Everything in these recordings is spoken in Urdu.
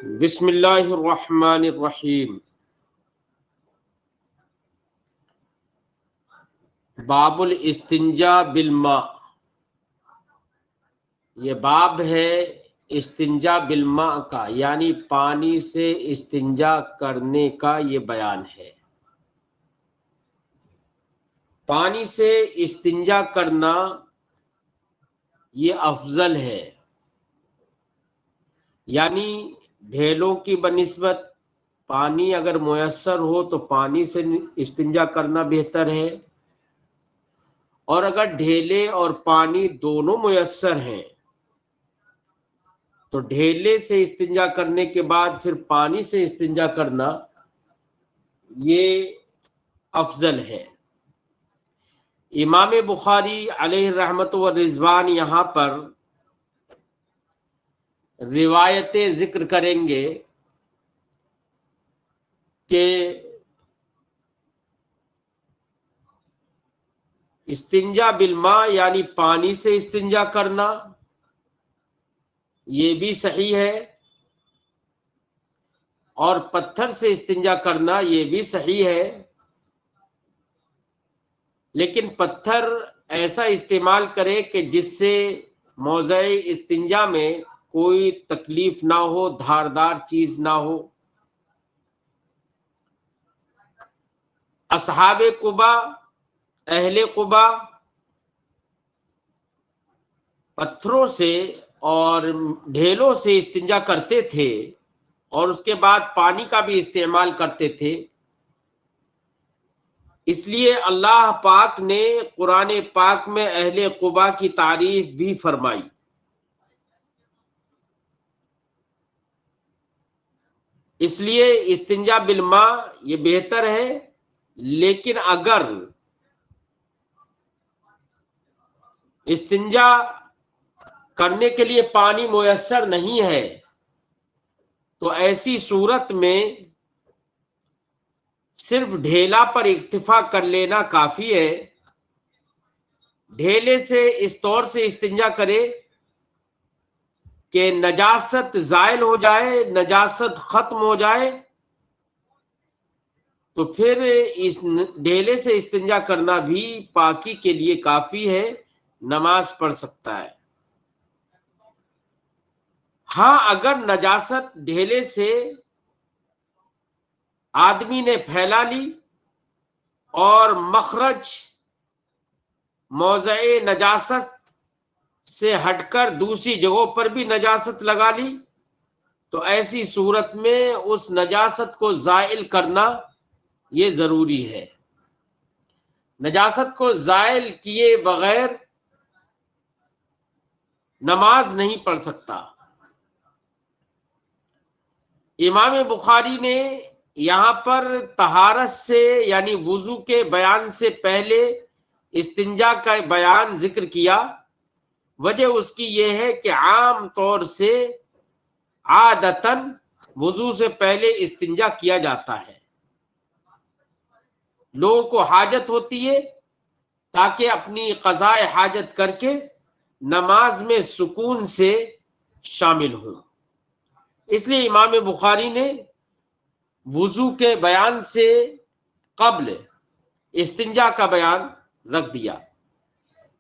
بسم اللہ الرحمن الرحیم۔ باب الاستنجاء بالماء، یہ باب ہے استنجا بالماء کا، یعنی پانی سے استنجا کرنے کا یہ بیان ہے۔ پانی سے استنجا کرنا یہ افضل ہے، یعنی ڈھیلوں کی بنسبت پانی اگر میسر ہو تو پانی سے استنجا کرنا بہتر ہے، اور اگر ڈھیلے اور پانی دونوں میسر ہیں تو ڈھیلے سے استنجا کرنے کے بعد پھر پانی سے استنجا کرنا یہ افضل ہے۔ امام بخاری علیہ رحمت و رضوان یہاں پر روایتیں ذکر کریں گے کہ استنجا بالماء یعنی پانی سے استنجا کرنا یہ بھی صحیح ہے، اور پتھر سے استنجا کرنا یہ بھی صحیح ہے، لیکن پتھر ایسا استعمال کرے کہ جس سے موضع استنجا میں کوئی تکلیف نہ ہو، دھاردار چیز نہ ہو۔ اصحاب قبا، اہل قبا پتھروں سے اور ڈھیلوں سے استنجا کرتے تھے، اور اس کے بعد پانی کا بھی استعمال کرتے تھے۔ اس لیے اللہ پاک نے قرآن پاک میں اہل قبا کی تعریف بھی فرمائی۔ اس لیے استنجا بالماء یہ بہتر ہے، لیکن اگر استنجا کرنے کے لیے پانی میسر نہیں ہے تو ایسی صورت میں صرف ڈھیلا پر اکتفا کر لینا کافی ہے۔ ڈھیلے سے اس طور سے استنجا کرے کہ نجاست زائل ہو جائے، نجاست ختم ہو جائے، تو پھر اس ڈھیلے سے استنجا کرنا بھی پاکی کے لیے کافی ہے، نماز پڑھ سکتا ہے۔ ہاں، اگر نجاست ڈھیلے سے آدمی نے پھیلا لی اور مخرج موضع نجاست سے ہٹ کر دوسری جگہوں پر بھی نجاست لگا لی تو ایسی صورت میں اس نجاست کو زائل کرنا یہ ضروری ہے۔ نجاست کو زائل کیے بغیر نماز نہیں پڑھ سکتا۔ امام بخاری نے یہاں پر طہارت سے یعنی وضو کے بیان سے پہلے استنجا کا بیان ذکر کیا۔ وجہ اس کی یہ ہے کہ عام طور سے عادتاً وضو سے پہلے استنجا کیا جاتا ہے، لوگوں کو حاجت ہوتی ہے تاکہ اپنی قضاء حاجت کر کے نماز میں سکون سے شامل ہوں۔ اس لیے امام بخاری نے وضو کے بیان سے قبل استنجا کا بیان رکھ دیا۔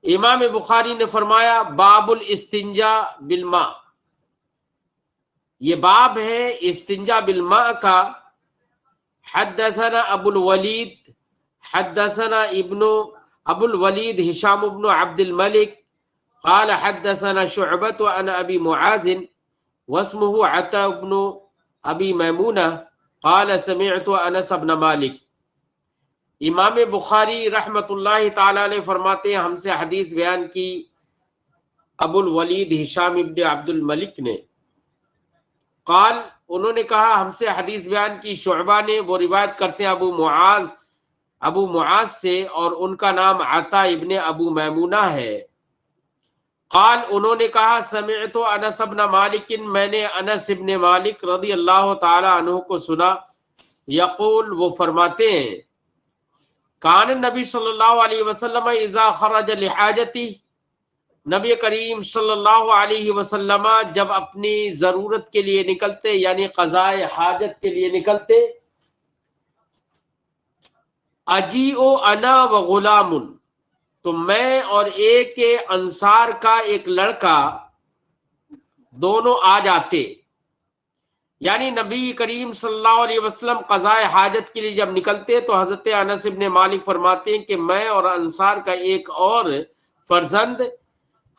امام بخاری نے فرمایا باب الاستنجاء بالماء، یہ باب ہے استنجا بالماء کا۔ حدثنا ابو الولید، حدثنا ابو الولید ہشام بن عبد الملک قال حدثنا شعبة عن ابی معاذ واسمه عطاء بن ابی میمونہ قال سمعت انس بن مالک۔ امام بخاری رحمت اللہ تعالی علیہ فرماتے ہیں ہم سے حدیث بیان کی ابو الولید ہشام ابن عبد الملک نے، قال انہوں نے کہا ہم سے حدیث بیان کی شعبہ نے، وہ روایت کرتے ہیں ابو معاذ سے، اور ان کا نام عطا ابن ابو میمونہ ہے۔ قال انہوں نے کہا سمعت انس بن مالک، میں نے انس ابن مالک رضی اللہ تعالی عنہ کو سنا، یقول وہ فرماتے ہیں کان النبی صلی اللہ علیہ وسلم اذا خرج لحاجتی، نبی کریم صلی اللہ علیہ وسلم جب اپنی ضرورت کے لیے نکلتے یعنی قضائے حاجت کے لیے نکلتے، اجیء انا و غلام، تو میں اور ایک انصار کا ایک لڑکا دونوں آ جاتے، یعنی نبی کریم صلی اللہ علیہ وسلم قضائے حاجت کے لیے جب نکلتے تو حضرت انس بن مالک فرماتے ہیں کہ میں اور انصار کا ایک اور فرزند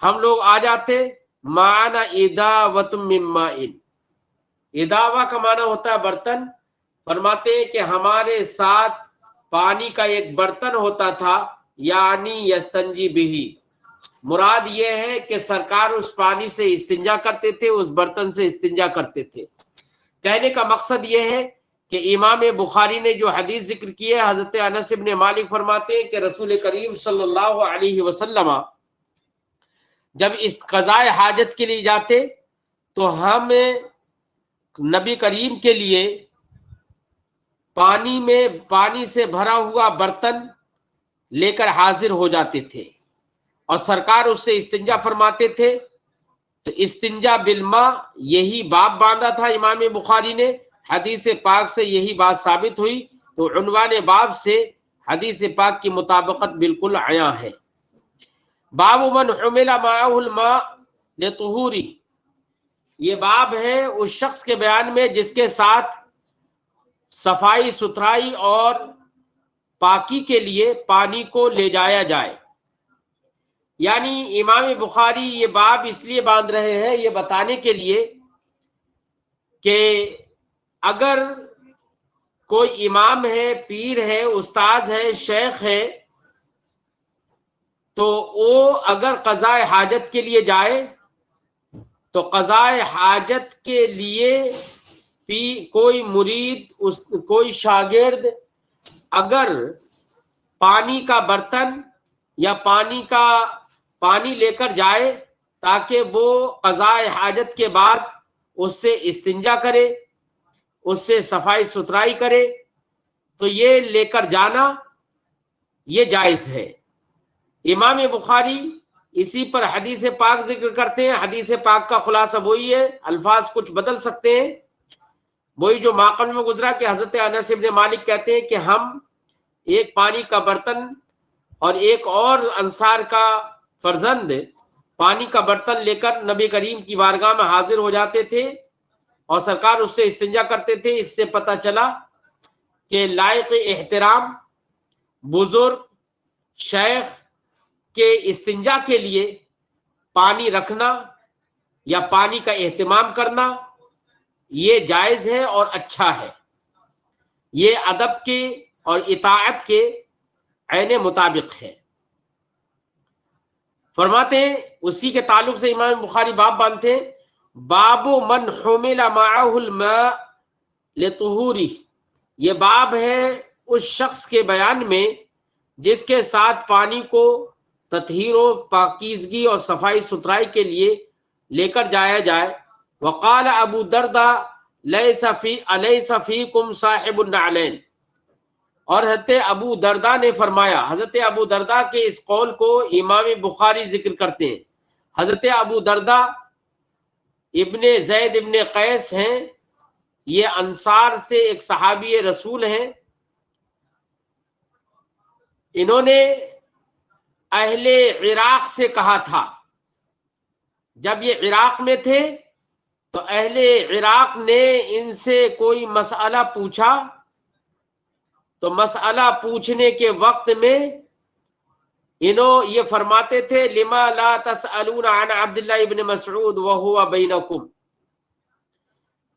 ہم لوگ آ جاتے، معنا اداوۃ من ماء، اداوا کا معنی ہوتا ہے برتن، فرماتے ہیں کہ ہمارے ساتھ پانی کا ایک برتن ہوتا تھا، یعنی یستنجی بہی، مراد یہ ہے کہ سرکار اس پانی سے استنجا کرتے تھے، اس برتن سے استنجا کرتے تھے۔ کہنے کا مقصد یہ ہے کہ امام بخاری نے جو حدیث ذکر کی ہے، حضرت انس بن مالک فرماتے ہیں کہ رسول کریم صلی اللہ علیہ وسلم جب اس قضائے حاجت کے لیے جاتے تو ہم نبی کریم کے لیے پانی سے بھرا ہوا برتن لے کر حاضر ہو جاتے تھے اور سرکار اس سے استنجا فرماتے تھے۔ تو استنجا بالماء یہی باب باندھا تھا امام بخاری نے، حدیث پاک سے یہی بات ثابت ہوئی، تو عنوان باب سے حدیث پاک کی مطابقت بالکل عیاں ہے۔ باب من حمل معه الماء لطہوری، یہ باب ہے اس شخص کے بیان میں جس کے ساتھ صفائی ستھرائی اور پاکی کے لیے پانی کو لے جایا جائے۔ یعنی امام بخاری یہ باب اس لیے باندھ رہے ہیں یہ بتانے کے لیے کہ اگر کوئی امام ہے، پیر ہے، استاذ ہے، شیخ ہے، تو وہ اگر قضاء حاجت کے لیے جائے تو قضاء حاجت کے لیے کوئی مرید، کوئی شاگرد اگر پانی کا برتن یا پانی لے کر جائے تاکہ وہ قضاء حاجت کے بعد اس سے استنجا کرے، اس سے صفائی ستھرائی کرے، تو یہ لے کر جانا یہ جائز ہے۔ امام بخاری اسی پر حدیث پاک ذکر کرتے ہیں۔ حدیث پاک کا خلاصہ وہی ہے، الفاظ کچھ بدل سکتے ہیں، وہی جو ماقبل میں گزرا کہ حضرت انس بن مالک کہتے ہیں کہ ہم ایک پانی کا برتن اور ایک اور انصار کا فرزند پانی کا برتن لے کر نبی کریم کی بارگاہ میں حاضر ہو جاتے تھے اور سرکار اس سے استنجا کرتے تھے۔ اس سے پتہ چلا کہ لائق احترام بزرگ شیخ کے استنجا کے لیے پانی رکھنا یا پانی کا اہتمام کرنا یہ جائز ہے اور اچھا ہے، یہ ادب کے اور اطاعت کے عین مطابق ہے۔ فرماتے ہیں اسی کے تعلق سے امام بخاری باب باندھتے ہیں، باب من حمل معه الماء لطہوری، یہ باب ہے اس شخص کے بیان میں جس کے ساتھ پانی کو تطہیر و پاکیزگی اور صفائی ستھرائی کے لیے لے کر جایا جائے۔ وقال ابو درداء الیس فیکم صاحب النعلین، اور حضرت ابو درداء نے فرمایا، حضرت ابو درداء کے اس قول کو امام بخاری ذکر کرتے ہیں۔ حضرت ابو درداء ابن زید ابن قیس ہیں، یہ انصار سے ایک صحابی رسول ہیں، انہوں نے اہل عراق سے کہا تھا، جب یہ عراق میں تھے تو اہل عراق نے ان سے کوئی مسئلہ پوچھا، تو مسئلہ پوچھنے کے وقت میں یہ فرماتے تھے لما لا تسألون عن عبداللہ ابن مسعود وہو بینکم،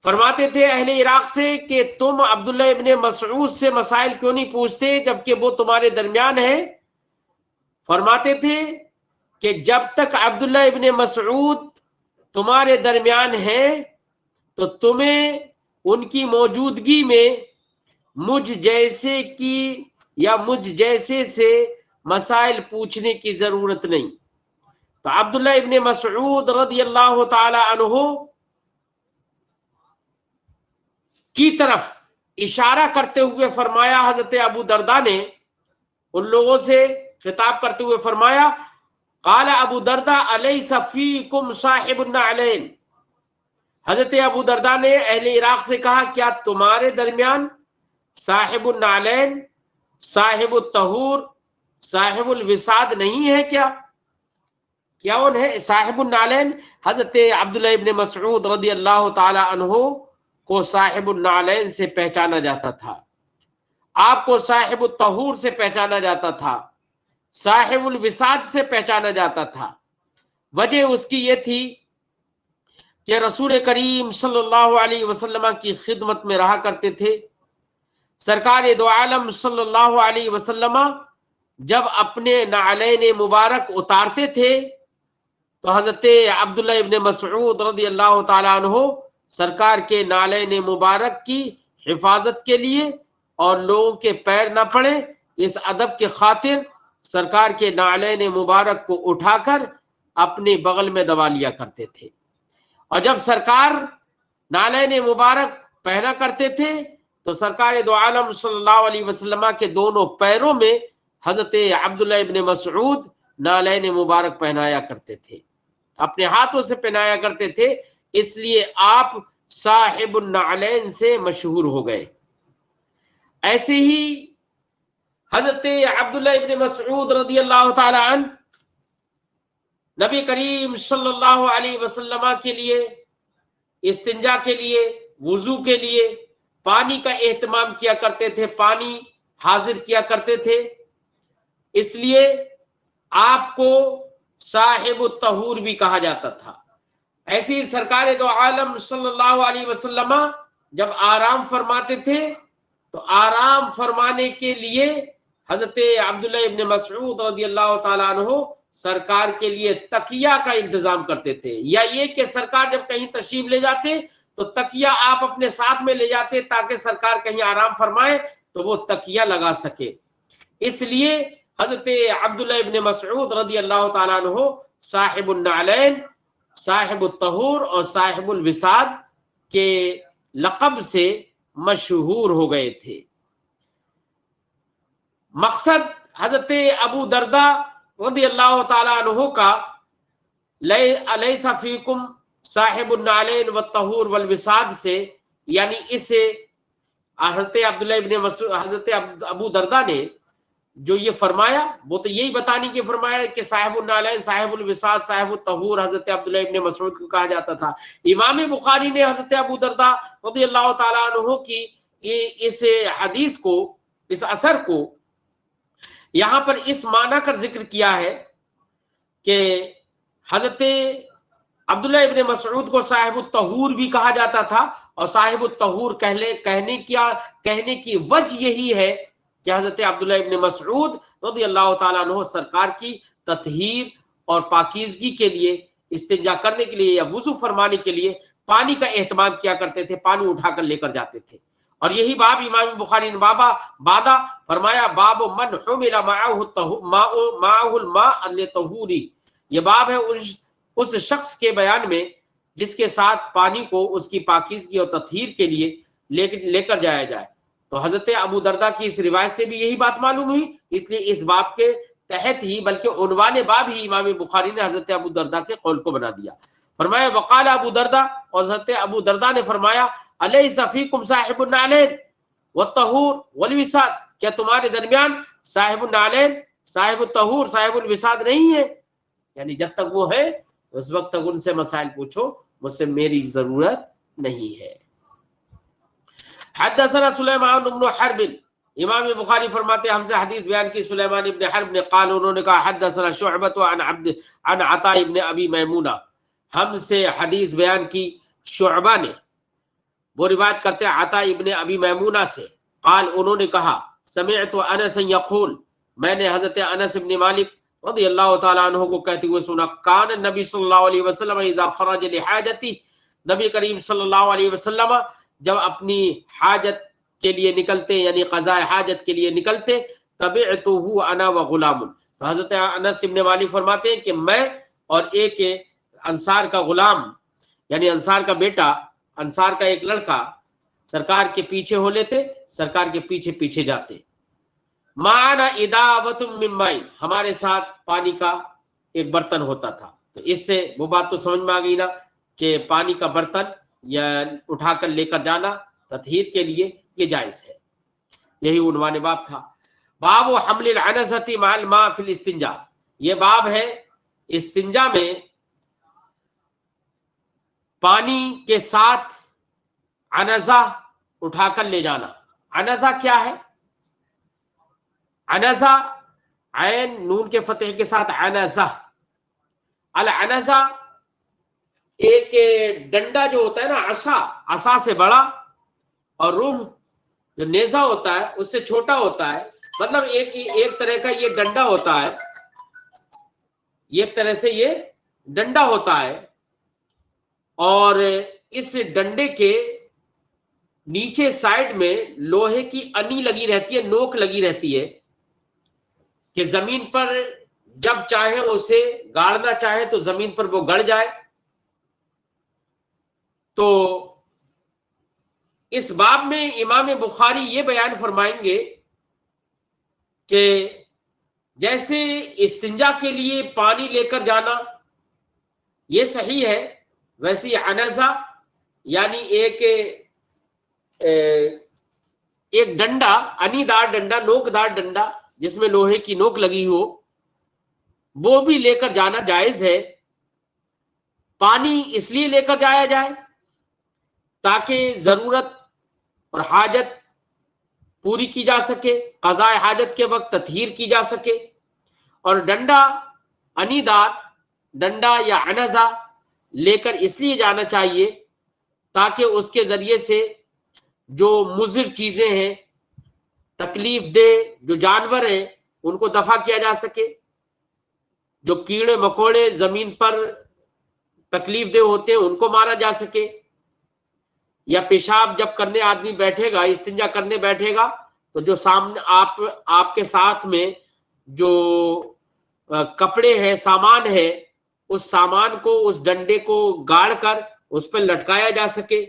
فرماتے تھے اہل عراق سے کہ تم عبداللہ ابن مسعود سے مسائل کیوں نہیں پوچھتے جبکہ وہ تمہارے درمیان ہے؟ فرماتے تھے کہ جب تک عبداللہ ابن مسعود تمہارے درمیان ہے تو تمہیں ان کی موجودگی میں مجھ جیسے سے مسائل پوچھنے کی ضرورت نہیں۔ تو عبداللہ ابن مسعود رضی اللہ تعالی عنہ کی طرف اشارہ کرتے ہوئے فرمایا، حضرت ابو درداء نے ان لوگوں سے خطاب کرتے ہوئے فرمایا قال ابو دردہ الیس فیکم صاحب النعلین، حضرت ابو دردہ نے اہل عراق سے کہا کیا تمہارے درمیان صاحب النعلین، صاحب الطہور، صاحب الوساد نہیں ہے کیا؟ کیا انہیں صاحب النعلین؟ حضرت عبداللہ ابن مسعود رضی اللہ تعالی عنہ کو صاحب النعلین سے پہچانا جاتا تھا، آپ کو صاحب الطہور سے پہچانا جاتا تھا، صاحب الوساد سے پہچانا جاتا تھا۔ وجہ اس کی یہ تھی کہ رسول کریم صلی اللہ علیہ وسلم کی خدمت میں رہا کرتے تھے۔ سرکار دو عالم صلی اللہ علیہ وسلم جب اپنے نعلین مبارک اتارتے تھے تو حضرت عبداللہ ابن مسعود رضی اللہ تعالیٰ عنہ سرکار کے نعلین مبارک کی حفاظت کے لیے اور لوگوں کے پیر نہ پڑے اس ادب کے خاطر سرکار کے نعلین مبارک کو اٹھا کر اپنے بغل میں دبا لیا کرتے تھے، اور جب سرکار نعلین مبارک پہنا کرتے تھے تو سرکار دو عالم صلی اللہ علیہ وسلم کے دونوں پیروں میں حضرت عبداللہ ابن مسعود نعلین مبارک پہنایا کرتے تھے، اپنے ہاتھوں سے پہنایا کرتے تھے، اس لیے آپ صاحب النعلین سے مشہور ہو گئے۔ ایسے ہی حضرت عبداللہ ابن مسعود رضی اللہ تعالی عنہ نبی کریم صلی اللہ علیہ وسلم کے لیے استنجا کے لیے، وضو کے لیے پانی کا اہتمام کیا کرتے تھے، پانی حاضر کیا کرتے تھے، اس لیے آپ کو صاحب الطہور بھی کہا جاتا تھا۔ ایسے ہی سرکار دو عالم صلی اللہ علیہ وسلم جب آرام فرماتے تھے تو آرام فرمانے کے لیے حضرت عبداللہ ابن مسعود رضی اللہ تعالیٰ عنہ سرکار کے لیے تکیہ کا انتظام کرتے تھے، یا یہ کہ سرکار جب کہیں تشریف لے جاتے تو تکیہ آپ اپنے ساتھ میں لے جاتے تاکہ سرکار کہیں آرام فرمائے تو وہ تکیہ لگا سکے۔ اس لیے حضرت عبداللہ ابن مسعود رضی اللہ تعالیٰ عنہ صاحب النعلین، صاحب الطہور اور صاحب الوساد کے لقب سے مشہور ہو گئے تھے۔ مقصد حضرت ابو دردہ رضی اللہ تعالیٰ عنہ کا الیس فیکم صاحب النعلین والطہور والوساد سے، یعنی اسے حضرت عبداللہ ابن مسعود، حضرت ابو دردہ نے جو یہ فرمایا وہ تو یہی بتانے کی فرمایا کہ صاحب النعلین، صاحب الوساد، صاحب الطہور حضرت عبداللہ ابن مسعود کو کہا جاتا تھا۔ امام بخاری نے حضرت ابو دردہ رضی اللہ تعالیٰ عنہ کی اس حدیث کو، اس اثر کو یہاں پر اس معنی کر ذکر کیا ہے کہ حضرت عبداللہ ابن مسعود کو صاحب الطہور بھی کہا جاتا تھا، اور صاحب الطہور کہنے کی وجہ یہی ہے کہ حضرت عبداللہ ابن مسعود رضی اللہ تعالیٰ عنہ سرکار کی تطہیر اور پاکیزگی کے لیے، استنجا کرنے کے لیے یا وضو فرمانے کے لیے پانی کا اہتمام کیا کرتے تھے، پانی اٹھا کر لے کر جاتے تھے۔ اور یہی باب امام بخاری نے بابا فرمایا باب من حمل معه الماء للطہوری، یہ باب ہے اس شخص کے بیان میں جس کے ساتھ پانی کو اس کی پاکیزگی اور تطہیر کے لیے لے کر جایا جائے۔ تو حضرت ابو دردہ کی اس روایت سے بھی یہی بات معلوم ہوئی، اس لیے اس باب کے تحت ہی بلکہ عنوان باب ہی امام بخاری نے حضرت ابو دردہ کے قول کو بنا دیا۔ فرمایا وقال ابو دردہ، اور حضرت ابو دردہ نے فرمایا الیس فیکم صاحب النعلین والطہور والوساد، کیا تمہارے درمیان صاحب النعلین، صاحب الطہور، صاحب الوساد نہیں ہے؟ یعنی جب تک وہ ہے اس وقت تک ان سے مسائل پوچھو، مجھ سے میری ضرورت نہیں ہے۔ حدثنا سلیمان بن حرب، امام بخاری فرماتے ہیں ہم سے حدیث بیان کی سلیمان بن حرب نے، قال انہوں نے کہا حدثنا شعبۃ عن عطاء بن ابی میمونہ، ہم سے حدیث بیان کی شعبہ نے، وہ روایت کرتے ہیں عطاء ابن ابی میمونہ سے، قال انہوں نے کہا سمعت انس یقول، میں نے حضرت انس بن مالک رضی اللہ تعالیٰ عنہ کو کہتے ہوئے سنا، کان النبی صلی اللہ علیہ وسلم اذا خرج لحاجتی، نبی کریم صلی اللہ علیہ وسلم جب اپنی حاجت کے لیے نکلتے، یعنی قضاء حاجت کے لیے نکلتے، تبعتہ انا وغلام، تو حضرت انس بن مالک فرماتے ہیں کہ میں اور ایک انصار کا غلام، یعنی انصار کا بیٹا، انصار کا ایک لڑکا سرکار کے پیچھے ہو لیتے، سرکار کے پیچھے پیچھے جاتے۔ معنا اداوۃ من ماء، ہمارے ساتھ پانی کا ایک برتن ہوتا تھا. تو اس سے وہ بات تو سمجھ میں آ گئی نا کہ پانی کا برتن یا اٹھا کر لے کر جانا تطہیر کے لیے یہ جائز ہے. یہی عنوان باب تھا. باب حمل العنزۃ مع الماء فی الاستنجاء. یہ باب ہے استنجا میں پانی کے ساتھ عنزہ اٹھا کر لے جانا. عنزہ کیا ہے؟ عنزہ عین نون کے فتح کے ساتھ عنزہ. العنزہ ایک ڈنڈا جو ہوتا ہے نا، عصا سے بڑا، اور رمح جو نیزہ ہوتا ہے اس سے چھوٹا ہوتا ہے. مطلب ایک طرح کا یہ ڈنڈا ہوتا ہے، ایک طرح سے یہ ڈنڈا ہوتا ہے، اور اس ڈنڈے کے نیچے سائڈ میں لوہے کی انی لگی رہتی ہے، نوک لگی رہتی ہے کہ زمین پر جب چاہے اسے گاڑنا چاہے تو زمین پر وہ گڑ جائے. تو اس باب میں امام بخاری یہ بیان فرمائیں گے کہ جیسے استنجا کے لیے پانی لے کر جانا یہ صحیح ہے، ویسے عنزہ یعنی ایک ڈنڈا، انی دار ڈنڈا، نوک دار ڈنڈا جس میں لوہے کی نوک لگی ہو، وہ بھی لے کر جانا جائز ہے. پانی اس لیے لے کر جایا جائے تاکہ ضرورت اور حاجت پوری کی جا سکے، قضاء حاجت کے وقت تطہیر کی جا سکے. اور ڈنڈا، انی دار ڈنڈا یا عنزہ لے کر اس لیے جانا چاہیے تاکہ اس کے ذریعے سے جو مضر چیزیں ہیں، تکلیف دہ جو جانور ہیں، ان کو دفع کیا جا سکے. جو کیڑے مکوڑے زمین پر تکلیف دہ ہوتے ہیں ان کو مارا جا سکے. یا پیشاب جب کرنے آدمی بیٹھے گا، استنجا کرنے بیٹھے گا، تو جو سامنے آپ کے ساتھ میں جو کپڑے ہیں، سامان ہے، اس سامان کو، اس ڈنڈے کو گاڑ کر اس پر لٹکایا جا سکے.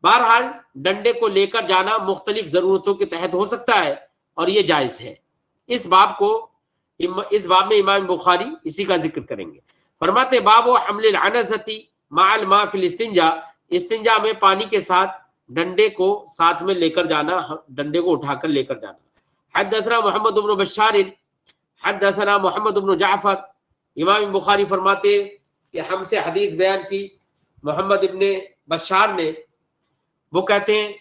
بہرحال ڈنڈے کو لے کر جانا مختلف ضرورتوں کے تحت ہو سکتا ہے اور یہ جائز ہے. اس باب میں امام بخاری اسی کا ذکر کریں گے. فرماتے باب حمل العنزۃ مع الماء فی الاستنجاء. استنجا میں پانی کے ساتھ ڈنڈے کو ساتھ میں لے کر جانا، ڈنڈے کو اٹھا کر لے کر جانا. حدثنا محمد بن بشار حدثنا محمد بن جعفر. امام بخاری فرماتے کہ ہم سے حدیث بیان کی محمد ابن بشار نے، وہ کہتے ہیں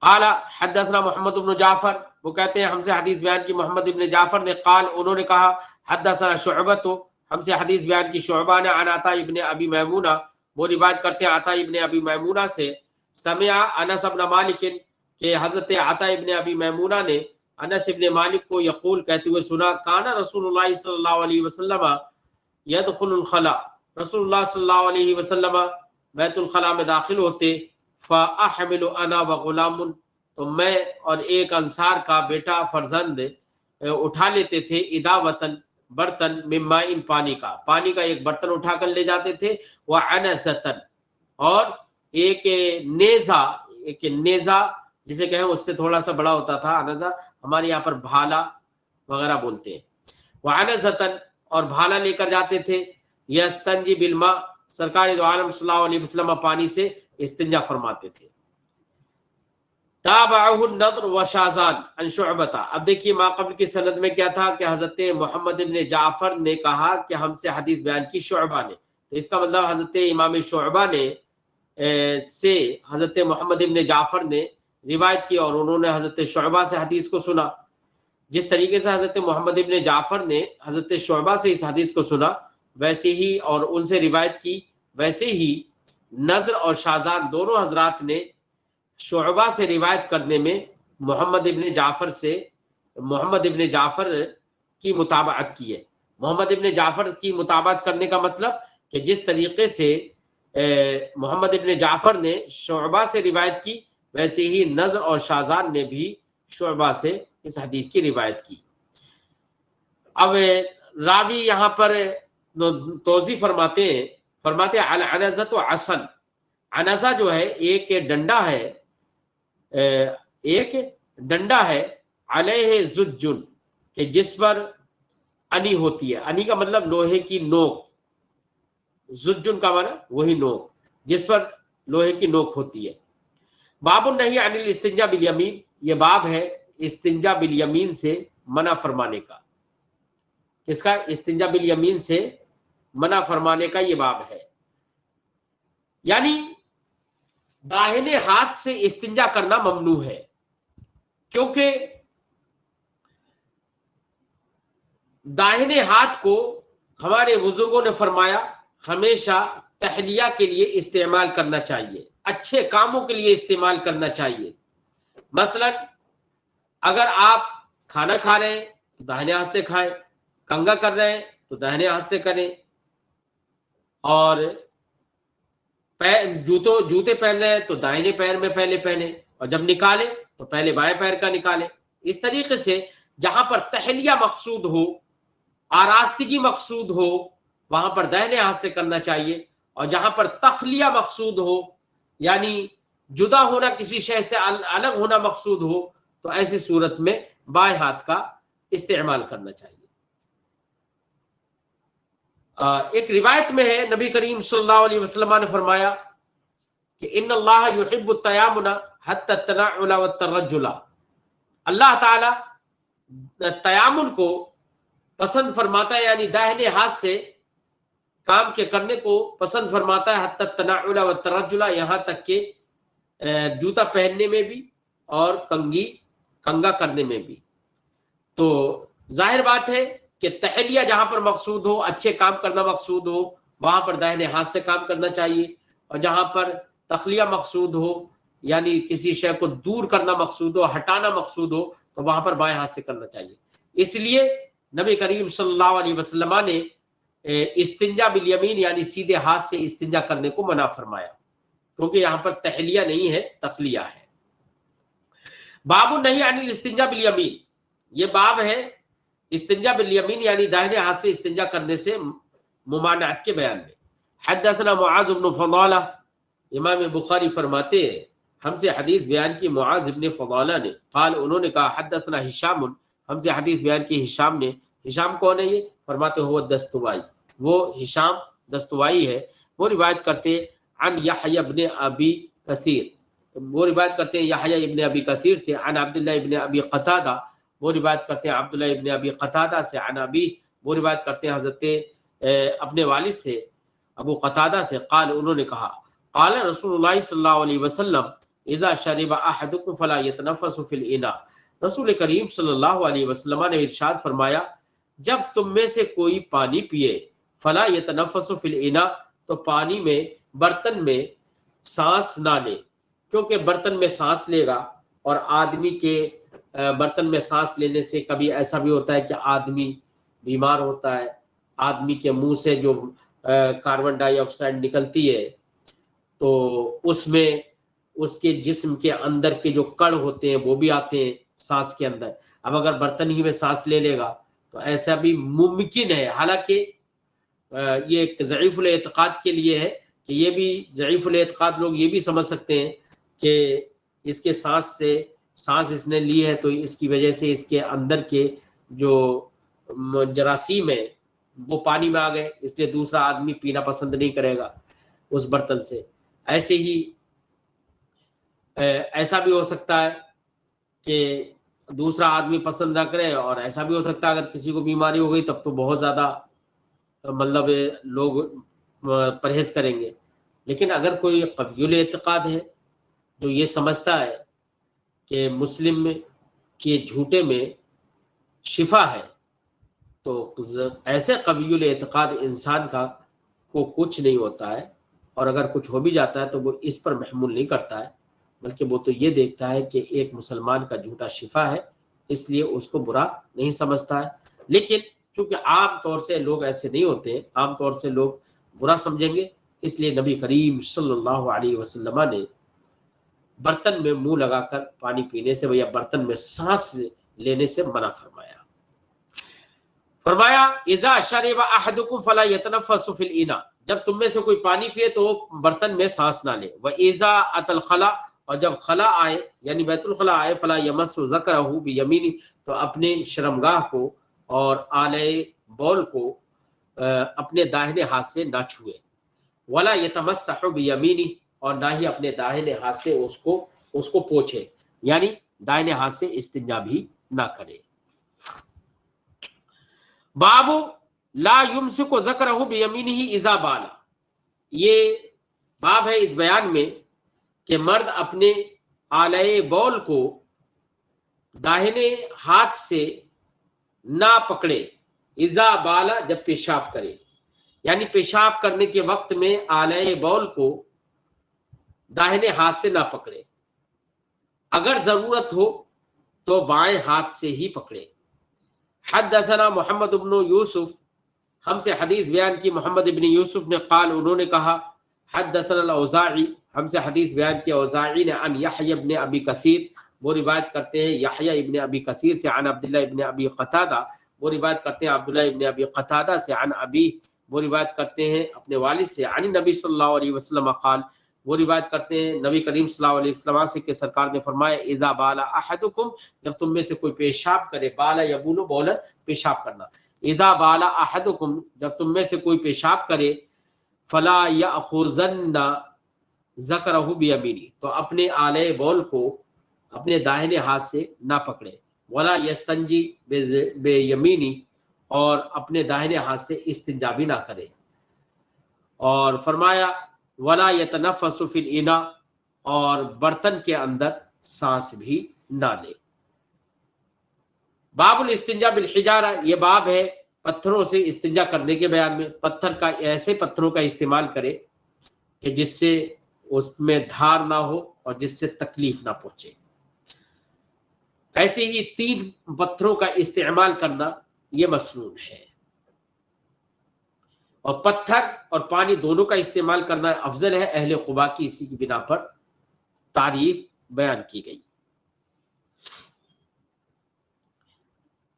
قال حدثنا محمد بن جعفر، وہ کہتے ہیں ہم سے حدیث بیان کی محمد ابن جعفر نے، قال انہوں نے کہا حدثنا شعبۃ، ہم سے حدیث بیان کی شعبہ نے، عن عطاء ابن ابی میمونہ، وہ روایت کرتے ہیں عطاء ابن ابی میمونہ سے، سمع انس بن مالک، کہ حضرت عطاء ابن ابی میمونہ نے انس ابن مالک کو یقول کہتے ہوئے سنا، کان رسول اللہ صلی اللہ علیہ وسلم یدخل الخلاء، رسول اللہ صلی اللہ علیہ وسلم بیت الخلاء میں داخل ہوتے، فاحمل انا وغلام، تو میں اور ایک انصار کا بیٹا فرزند اٹھا لیتے تھے، اداوتن برتن، مما ان پانی کا ایک برتن اٹھا کر لے جاتے تھے، وعنزتن، اور ایک نیزہ جسے کہیں اس سے تھوڑا سا بڑا ہوتا تھا، عنزہ ہمارے یہاں پر بھالا وغیرہ بولتے ہیں، وعنزتن، اور بھالا لے کر جاتے تھے، یستنجی بالماء، سرکار دو عالم صلی اللہ علیہ وسلم پانی سے استنجا فرماتے تھے. تابعہ النضر وشازان عن شعبۃ. اب دیکھیے ماقبل کی سند میں کیا تھا کہ حضرت محمد ابن جعفر نے کہا کہ ہم سے حدیث بیان کی شعبہ نے، تو اس کا مطلب حضرت امام شعبہ نے سے حضرت محمد ابن جعفر نے روایت کی اور انہوں نے حضرت شعبہ سے حدیث کو سنا. جس طریقے سے حضرت محمد ابن جعفر نے حضرت شعبہ سے اس حدیث کو سنا ویسے ہی اور ان سے روایت کی، ویسے ہی نضر اور شازان دونوں حضرات نے شعبہ سے روایت کرنے میں محمد ابن جعفر کی متابعت کی ہے. محمد ابن جعفر کی متابعت کرنے کا مطلب کہ جس طریقے سے محمد ابن جعفر نے شعبہ سے روایت کی ویسے ہی نضر اور شازان نے بھی شعبہ سے اس حدیث کی روایت کی. اب راوی یہاں پر توضیح فرماتے ہیں العنزۃ عصن، عنزہ جو ہے ایک ڈنڈا ہے، علیہ زجن، کہ جس پر انی ہوتی ہے. انی کا مطلب لوہے کی نوک، زجن کا معنی وہی نوک جس پر لوہے کی نوک ہوتی ہے. باب النہی عن الاستنجاء بالیمین، یہ باب ہے استنجا بالیمین سے منع فرمانے کا. اس کا استنجا بالیمین سے منع فرمانے کا یہ باب ہے. یعنی داہنے ہاتھ سے استنجا کرنا ممنوع ہے، کیونکہ داہنے ہاتھ کو ہمارے بزرگوں نے فرمایا ہمیشہ تحلیہ کے لیے استعمال کرنا چاہیے، اچھے کاموں کے لیے استعمال کرنا چاہیے. مثلا اگر آپ کھانا کھا رہے ہیں تو داہنے ہاتھ سے کھائیں، کنگا کر رہے ہیں تو داہنے ہاتھ سے کریں، اور جوتے پہن رہے ہیں تو دائیں پیر میں پہلے پہنے، اور جب نکالیں تو پہلے بائیں پیر کا نکالیں. اس طریقے سے جہاں پر تحلیہ مقصود ہو، آراستگی مقصود ہو، وہاں پر دائیں ہاتھ سے کرنا چاہیے، اور جہاں پر تخلیہ مقصود ہو یعنی جدا ہونا، کسی شے سے الگ ہونا مقصود ہو، تو ایسی صورت میں بائیں ہاتھ کا استعمال کرنا چاہیے. ایک روایت میں ہے نبی کریم صلی اللہ علیہ وسلم نے فرمایا کہ ان اللہ یحب التیامن حتی التنعل والترجل، اللہ تعالی تیامن کو پسند فرماتا ہے، یعنی داہنے ہاتھ سے کام کے کرنے کو پسند فرماتا ہے، حتی التنعل والترجل، یہاں تک کہ جوتا پہننے میں بھی اور کنگا کرنے میں بھی. تو ظاہر بات ہے کہ تحلیہ جہاں پر مقصود ہو، اچھے کام کرنا مقصود ہو، وہاں پر داہنے ہاتھ سے کام کرنا چاہیے، اور جہاں پر تخلیہ مقصود ہو یعنی کسی شے کو دور کرنا مقصود ہو، ہٹانا مقصود ہو، تو وہاں پر بائیں ہاتھ سے کرنا چاہیے. اس لیے نبی کریم صلی اللہ علیہ وسلم نے استنجا بالیمین یعنی سیدھے ہاتھ سے استنجا کرنے کو منع فرمایا، کیونکہ یہاں پر تحلیہ نہیں ہے، تخلیہ ہے. باب النہی عن الاستنجاء بالیمین، یہ باب ہے استنجا بالیمین یعنی داہنے ہاتھ سے استنجا کرنے سے ممانعت کے بیان میں. حدثنا معاذ بن فضالہ، امام بخاری فرماتے ہیں ہم سے حدیث بیان کی معاذ بن فضالہ نے، قال انہوں نے کہا حدثنا ہشام، ہم سے حدیث بیان کی ہشام نے. ہشام کون ہے؟ یہ فرماتے ہو دستوائی، وہ ہشام دستوائی ہے. وہ روایت کرتے عن یحیی بن ابی کثیر، وہ روایت کرتے ہیں یحیی ابن ابی کثیر سے، عن عبداللہ ابن ابی قتادہ، وہ روایت کرتے ہیں عبداللہ ابن ابی قتادہ سے، عن ابی، وہ روایت کرتے ہیں حضرت اپنے والد سے ابو قتادہ سے، قال انہوں نے کہا قال رسول اللہ صلی اللہ علیہ وسلم اذا شرب احدکم فلا يتنفس في الاناء، رسول کریم صلی اللہ علیہ وسلم نے ارشاد فرمایا جب تم میں سے کوئی پانی پیے، فلا يتنفس في الاناء، تو پانی میں، برتن میں سانس نہ لے، کیونکہ برتن میں سانس لے گا، اور آدمی کے برتن میں سانس لینے سے کبھی ایسا بھی ہوتا ہے کہ آدمی بیمار ہوتا ہے، آدمی کے منہ سے جو کاربن ڈائی آکسائڈ نکلتی ہے تو اس میں اس کے جسم کے اندر کے جو کڑ ہوتے ہیں وہ بھی آتے ہیں سانس کے اندر. اب اگر برتن ہی میں سانس لے لے گا تو ایسا بھی ممکن ہے، حالانکہ یہ ایک ضعیف الاعتقاد کے لیے ہے کہ یہ بھی ضعیف الاعتقاد لوگ یہ بھی سمجھ سکتے ہیں کہ اس کے سانس اس نے لی ہے تو اس کی وجہ سے اس کے اندر کے جو جراثیم ہے وہ پانی میں آ گئے، اس لیے دوسرا آدمی پینا پسند نہیں کرے گا اس برتن سے. ایسے ہی ایسا بھی ہو سکتا ہے کہ دوسرا آدمی پسند نہ کرے، اور ایسا بھی ہو سکتا ہے اگر کسی کو بیماری ہو گئی تب تو بہت زیادہ مطلب لوگ پرہیز کریں گے. لیکن اگر کوئی قوی الاعتقاد ہے جو یہ سمجھتا ہے کہ مسلم کے جھوٹے میں شفا ہے، تو ایسے قوی الاعتقاد انسان کو کچھ نہیں ہوتا ہے، اور اگر کچھ ہو بھی جاتا ہے تو وہ اس پر محمول نہیں کرتا ہے، بلکہ وہ تو یہ دیکھتا ہے کہ ایک مسلمان کا جھوٹا شفا ہے، اس لیے اس کو برا نہیں سمجھتا ہے. لیکن چونکہ عام طور سے لوگ ایسے نہیں ہوتے ہیں، عام طور سے لوگ برا سمجھیں گے، اس لیے نبی کریم صلی اللہ علیہ وسلم نے برتن میں منہ لگا کر پانی پینے سے یا برتن میں سانس لینے سے منع فرمایا. فرمایا اذا شرب احدکم فلا يتنفس في الاناء، جب تم میں سے کوئی پانی پیے تو برتن میں سانس نہ لے. واذا اتى الخلاء، اور جب خلا آئے یعنی بیت الخلاء آئے، فلا يمس ذکرہ بیمینہ، تو اپنے شرمگاہ کو اور آلے بول کو اپنے داہنے ہاتھ سے نہ چھوئے، ولا یتمسح بیمینہ، اور نہ ہی اپنے داہنے ہاتھ سے اس کو پوچھے، یعنی دائنے ہاتھ سے استنجا بھی نہ کرے۔ باب لا یمسک ذکرہ بیمینہ اذا بال، یہ باب ہے اس بیان میں کہ مرد اپنے آلے بول کو داہنے ہاتھ سے نہ پکڑے، اذا بالا جب پیشاب کرے، یعنی پیشاب کرنے کے وقت میں آلے بول کو داہنے ہاتھ سے نہ پکڑے، اگر ضرورت ہو تو بائیں ہاتھ سے ہی پکڑے۔ حدثنا محمد بن یوسف، ہم سے حدیث بیان کی محمد بن یوسف نے، قال انہوں نے کہا، حدثنا الاوزاعی، ہم سے حدیث بیان کی اوزاعی نے، عن یحیی بن ابی کثیر، وہ روایت کرتے ہیں یحیی ابن ابی کثیر سے، عن عبداللہ ابن ابی قتادہ، وہ روایت کرتے ہیں عبداللہ ابن ابی قتادہ سے، عن ابی، وہ روایت کرتے ہیں اپنے والد سے، عن نبی صلی اللہ علیہ وسلم قال، وہ روایت کرتے ہیں نبی کریم صلی اللہ علیہ وسلم سے کہ سرکار نے فرمایا، اذا بالا احدکم، جب تم میں سے کوئی پیشاب کرے، بالا یبولو، بولا پیشاب کرنا، اذا بالا احدکم، جب تم میں سے کوئی پیشاب کرے، فلا یاخذن ذکرہ بیمینہ، تو اپنے آلے بول کو اپنے داہنے ہاتھ سے نہ پکڑے، ولا یستنجی بیمینہ، اور اپنے داہنے ہاتھ سے استنجا بھی نہ کرے، اور فرمایا ولا یتنفس فی الاناء، اور برتن کے اندر سانس بھی نہ لے۔ باب الاستنجا بالحجارہ، یہ باب ہے پتھروں سے استنجا کرنے کے بیان میں، پتھر کا ایسے پتھروں کا استعمال کرے کہ جس سے اس میں دھار نہ ہو اور جس سے تکلیف نہ پہنچے۔ ایسے ہی 3 پتھروں کا استعمال کرنا یہ مسنون ہے، اور پتھر اور پانی دونوں کا استعمال کرنا افضل ہے، اہل قباء کی اسی کی بنا پر تعریف بیان کی گئی۔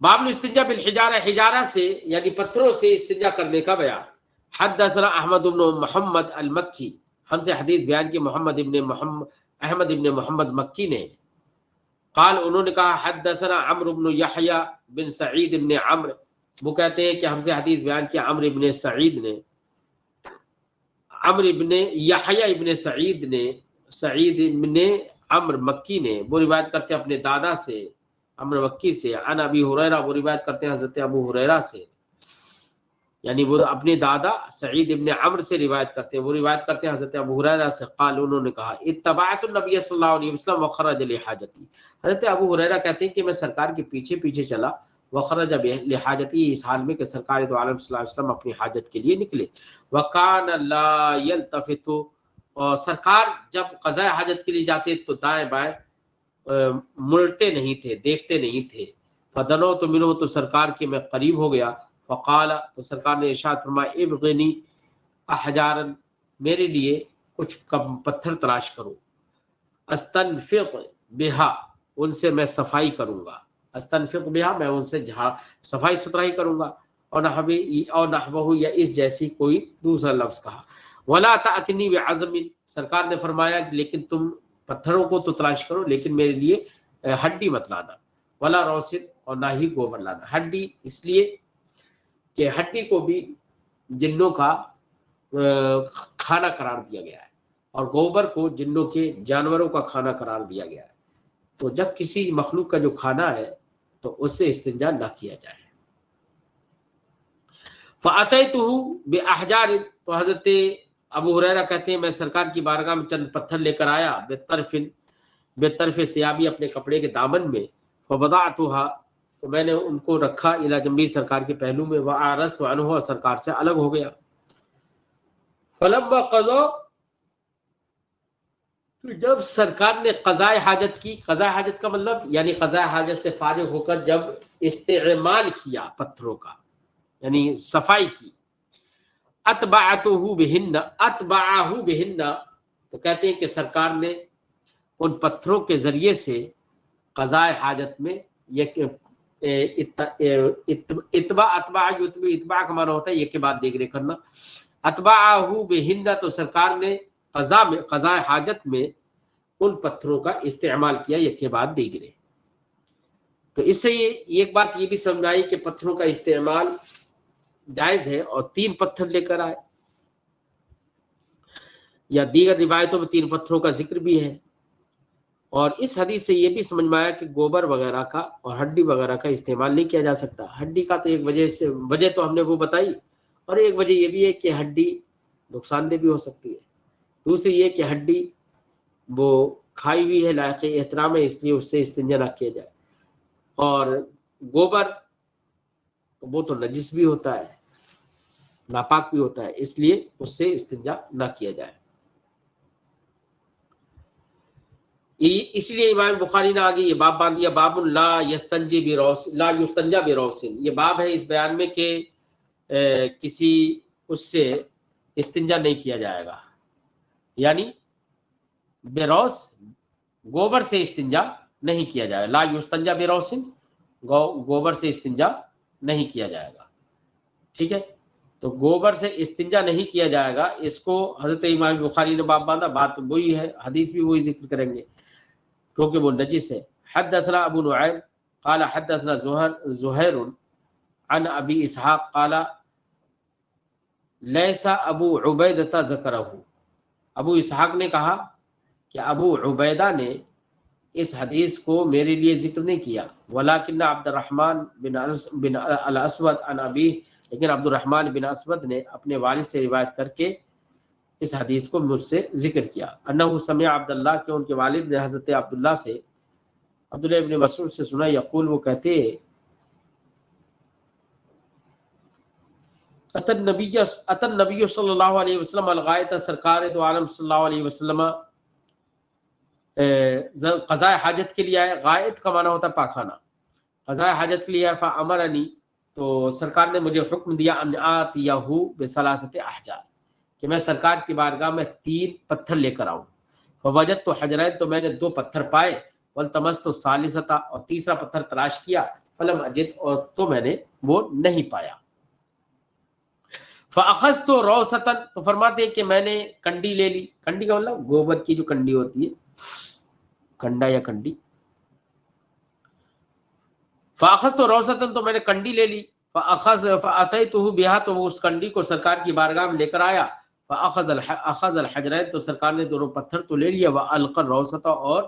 باب الاستنجا بالحجارہ، حجارہ سے یعنی پتھروں سے استنجا کرنے کا بیان۔ حدثنا احمد بن محمد المکی، ہم سے حدیث بیان کی احمد بن محمد مکی نے، قال انہوں نے کہا، حدثنا عمرو بن یحیی بن سعید بن عمرو، وہ کہتے ہیں کہ ہم سے حدیث بیان کیا عمرو بن سعید نے، عمرو بن یحیی بن سعید نے، سعید بن عمرو مکی نے، وہ روایت کرتے ہیں اپنے دادا سے، عمرو مکی سے، عن ابی ہریرہ، وہ روایت کرتے ہیں حضرت ابو ہریرہ سے، یعنی وہ اپنے دادا سعید ابن عمرو سے روایت کرتے ہیں، وہ روایت کرتے ہیں حضرت ابو ہریرہ سے، قال انہوں نے کہا، اتبعت النبی صلی اللہ علیہ وسلم وخرج لحاجتی، حضرت ابو ہریرہ کہتے ہیں کہ میں سرکار کے پیچھے پیچھے چلا، وخرج لحاجتی، اس حال میں کہ سرکار دو عالم صلی اللہ علیہ وسلم اپنی حاجت کے لیے نکلے، وکان لا یلتفت، اور سرکار جب قضاء حاجت کے لیے جاتے تو دائیں بائیں مڑتے نہیں تھے، دیکھتے نہیں تھے، فدنوت منہ، تو سرکار کے میں قریب ہو گیا، فقال، تو سرکار نے ارشاد فرمایا، ابغنی احجارا، میرے لیے کچھ پتھر تلاش کرو، استنفق بہا، ان سے میں صفائی کروں گا، استنفق بہا، میں ان سے صفائی ستھرائی کروں گا، اور نحوہ، یا اس جیسی کوئی دوسرا لفظ کہا، ولا تأتنی بعظم، سرکار نے فرمایا لیکن تم پتھروں کو تو تلاش کرو لیکن میرے لیے ہڈی مت لانا، ولا روسن، اور نہ ہی گوبر لانا، ہڈی اس لیے کہ ہڈی کو بھی جنوں کا کھانا قرار دیا گیا ہے، اور گوبر کو جنوں کے جانوروں کا کھانا قرار دیا گیا ہے، تو جب کسی مخلوق کا جو کھانا ہے تو اس سے استنجا نہ کیا جائے۔ فَأَتَيْتُهُ بِأَحْجَارٍ، تو حضرت ابو ہریرہ کہتے ہیں میں سرکار کی بارگاہ میں چند پتھر لے کر آیا، بطرف ثیابی، اپنے کپڑے کے دامن میں، فَوَضَعْتُهَا، تو میں نے ان کو رکھا، الی جنبی، سرکار کے پہلو میں، وَأَعْرَضْتُ عَنْهُ، اور سرکار سے الگ ہو گیا، فَلَمَّا قَضَى، تو جب سرکار نے قضاء حاجت کی، قضاء حاجت کا مطلب یعنی قضاء حاجت سے فارغ ہو کر جب استعمال کیا پتھروں کا یعنی صفائی کی، اتبعتہ بہن، تو کہتے ہیں کہ سرکار نے ان پتھروں کے ذریعے سے قضاء حاجت میں اتباع کا معنی ہوتا ہے ایک کے بعد دیگرے کرنا، اتبعہ بہن، تو سرکار نے قضاء حاجت میں ان پتھروں کا استعمال کیا ایک کے بعد دیگرے۔ تو اس سے یہ ایک بات یہ بھی سمجھ آئی کہ پتھروں کا استعمال جائز ہے اور 3 پتھر لے کر آئے، یا دیگر روایتوں میں 3 پتھروں کا ذکر بھی ہے۔ اور اس حدیث سے یہ بھی سمجھ میں آیا کہ گوبر وغیرہ کا اور ہڈی وغیرہ کا استعمال نہیں کیا جا سکتا۔ ہڈی کا تو ایک وجہ تو ہم نے وہ بتائی، اور ایک وجہ یہ بھی ہے کہ ہڈی نقصان دہ بھی ہو سکتی ہے۔ دوسری یہ کہ ہڈی وہ کھائی ہوئی ہے، لائق احترام ہے، اس لیے اس سے استنجا نہ کیا جائے۔ اور گوبر وہ تو نجس بھی ہوتا ہے، ناپاک بھی ہوتا ہے، اس لیے اس سے استنجا نہ کیا جائے۔ اس لیے امام بخاری نے آگے یہ باب باندھ دیا، باب لا یستنجا بروسن۔ یہ باب ہے اس بیان میں کہ کسی اس سے استنجا نہیں کیا جائے گا، یعنی بروس گوبر سے استنجا نہیں کیا جائے گا۔ لا یستنجا بروسن، گوبر سے استنجا نہیں کیا جائے گا، ٹھیک ہے۔ تو گوبر سے استنجا نہیں کیا جائے گا، اس کو حضرت امام بخاری نے باب باندھا، بات وہی ہے، حدیث بھی وہی ذکر کریں گے کیونکہ وہ نجس ہے۔ حدثنا ابو نعیم قال حدثنا زہیر عن ابی اسحاق قال لیس ابو عبیدہ ذکرہ۔ ابو اسحاق نے کہا کہ ابو عبیدہ نے اس حدیث کو میرے لیے ذکر نہیں کیا، ولکن عبد الرحمن بن الاسود عن ابی، لیکن عبد الرحمن بن اسود نے اپنے والد سے روایت کر کے اس حدیث کو مجھ سے ذکر کیا، انہ سمع عبداللہ، کہ ان کے والد نے حضرت عبداللہ سے، عبداللہ ابن مسعود سے سنا، یقول وہ کہتے، اتن نبی صلی اللہ علیہ وسلم الغائط، سرکار دو عالم صلی اللہ علیہ وسلم قضاء حاجت کے لیے آئے۔ غائط کا معنی ہوتا ہے پاخانہ، قضاء حاجت کے لیے آئے، فامرنی، تو سرکار نے مجھے حکم دیا، ان آتیہ بثلاثۃ احجار، کہ میں سرکار کی بارگاہ میں 3 پتھر لے کر آؤں۔ فوجدت حجرین، تو میں نے 2 پتھر پائے، والتمست الثالثۃ، اور تیسرا پتھر تلاش کیا، فلم اجد، اور تو میں نے وہ نہیں پایا۔ فاخذت روثۃ، تو فرماتے ہیں کہ میں نے کنڈی لے لی، کنڈی کا مطلب گوبر کی جو کنڈی ہوتی ہے، کنڈا یا کنڈی، فاخذت روثۃ، تو میں نے کنڈی لے لی، فاتیتہ بها، تو وہ اس کنڈی کو سرکار کی بارگاہ میں لے کر آیا، اخذ الحجرین، تو سرکار نے دونوں پتھر تو لے لیا، والقى الروثۃ، اور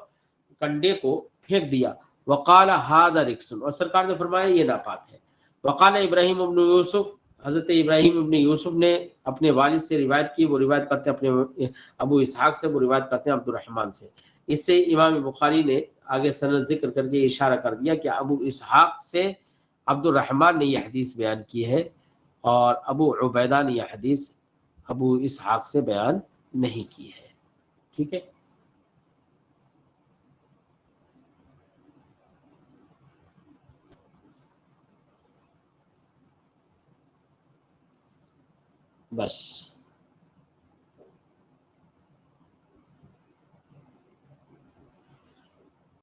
کنڈے کو پھینک دیا، وقال هذا رجس، اور سرکار نے فرمایا یہ ناپاک ہے۔ وقال ابراہیم ابن یوسف، حضرت ابراہیم ابن یوسف نے اپنے والد سے روایت کی، وہ روایت کرتے ہیں اپنے ابو اسحاق سے، وہ روایت کرتے ہیں عبد الرحمن سے۔ اس سے امام بخاری نے آگے سند ذکر کر کے اشارہ کر دیا کہ ابو اسحاق سے عبد الرحمن نے یہ حدیث بیان کی ہے، اور ابو عبیدہ نے یہ حدیث ابو اسحاق سے بیان نہیں کی ہے، ٹھیک ہے۔ بس